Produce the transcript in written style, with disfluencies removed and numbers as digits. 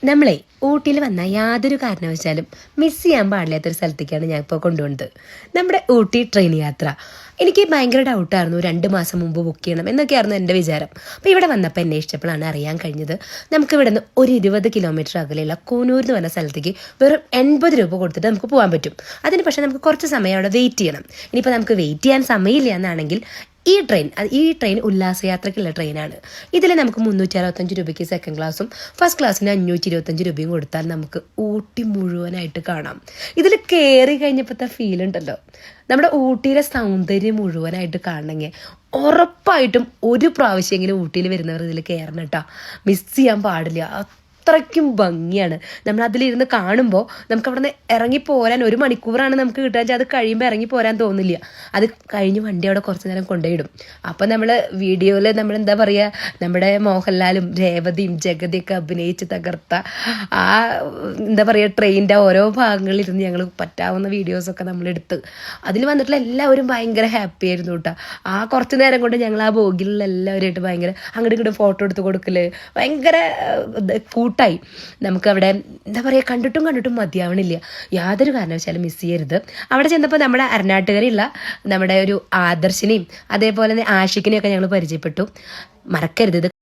നമ്മളെ ഊട്ടിയിൽ വന്ന യാതൊരു കാരണവശാലും മിസ് ചെയ്യാൻ പാടില്ലാത്തൊരു സ്ഥലത്തേക്കാണ് ഞാൻ ഇപ്പോൾ കൊണ്ടുപോകുന്നത്. നമ്മുടെ ഊട്ടി ട്രെയിൻ യാത്ര. എനിക്ക് ഭയങ്കര ഡൗട്ടായിരുന്നു, 2 മാസം മുമ്പ് ബുക്ക് ചെയ്യണം എന്നൊക്കെയായിരുന്നു എൻ്റെ വിചാരം. അപ്പോൾ ഇവിടെ വന്നപ്പോൾ അന്വേഷിച്ചപ്പോഴാണ് അറിയാൻ കഴിഞ്ഞത്, നമുക്ക് ഇവിടെ നിന്ന് ഒരു 20 കിലോമീറ്റർ അകലെയുള്ള കൂനൂർ എന്ന് പറഞ്ഞ സ്ഥലത്തേക്ക് വെറും 80 രൂപ കൊടുത്തിട്ട് നമുക്ക് പോകാൻ പറ്റും. അതിന് പക്ഷേ നമുക്ക് കുറച്ച് സമയം അവിടെ വെയിറ്റ് ചെയ്യണം. ഇനിയിപ്പോൾ നമുക്ക് വെയിറ്റ് ചെയ്യാൻ സമയമില്ല എന്നാണെങ്കിൽ ഈ ട്രെയിൻ ഉല്ലാസയാത്രയ്ക്കുള്ള ട്രെയിനാണ്. ഇതിൽ നമുക്ക് 365 രൂപയ്ക്ക് സെക്കൻഡ് ക്ലാസ്സും ഫസ്റ്റ് ക്ലാസ്സിന് 525 രൂപയും കൊടുത്താൽ നമുക്ക് ഊട്ടി മുഴുവനായിട്ട് കാണാം. ഇതിൽ കയറി കഴിഞ്ഞപ്പോഴത്തെ ഫീൽ ഉണ്ടല്ലോ, നമ്മുടെ ഊട്ടിയിലെ സൗന്ദര്യം മുഴുവനായിട്ട് കാണണമെങ്കിൽ ഉറപ്പായിട്ടും ഒരു പ്രാവശ്യമെങ്കിലും ഊട്ടിയിൽ വരുന്നവർ ഇതിൽ കയറണം കേട്ടോ. മിസ് ചെയ്യാൻ പാടില്ല. അത്രയ്ക്കും ഭംഗിയാണ്. നമ്മൾ അതിലിരുന്ന് കാണുമ്പോൾ നമുക്ക് അവിടെ നിന്ന് ഇറങ്ങിപ്പോരാൻ 1 മണിക്കൂറാണ് നമുക്ക് കിട്ടുക വെച്ചാൽ അത് കഴിയുമ്പോൾ ഇറങ്ങിപ്പോരാൻ തോന്നില്ല. അത് കഴിഞ്ഞ് വണ്ടി അവിടെ കുറച്ച് നേരം കൊണ്ടുപോയിടും. അപ്പോൾ നമ്മൾ വീഡിയോയിൽ നമ്മൾ എന്താ പറയുക, നമ്മുടെ മോഹൻലാലും രേവതിയും ജഗതിയൊക്കെ അഭിനയിച്ച് തകർത്ത ആ എന്താ പറയുക ട്രെയിനിൻ്റെ ഓരോ ഭാഗങ്ങളിലിരുന്ന് ഞങ്ങൾ പറ്റാവുന്ന വീഡിയോസൊക്കെ നമ്മളെടുത്ത് അതിൽ വന്നിട്ടുള്ള എല്ലാവരും ഭയങ്കര ഹാപ്പി ആയിരുന്നു കേട്ടോ. ആ കുറച്ച് നേരം കൊണ്ട് ഞങ്ങൾ ആ ബോഗിലുള്ള എല്ലാവരുമായിട്ട് ഭയങ്കര അങ്ങോട്ടും ഇങ്ങോട്ടും ഫോട്ടോ എടുത്ത് കൊടുക്കൽ ഭയങ്കര കൂട്ടായി. നമുക്കവിടെ എന്താ പറയുക, കണ്ടിട്ടും മതിയാവണില്ല. യാതൊരു കാരണവശാലും മിസ് ചെയ്യരുത്. അവിടെ ചെന്നപ്പോൾ നമ്മുടെ അരനാട്ടുകാരുള്ള നമ്മുടെ ഒരു ആദർശിനെയും അതേപോലെ തന്നെ ആഷിക്കിനെയൊക്കെ ഞങ്ങൾ പരിചയപ്പെട്ടു. മറക്കരുത് ഇത്.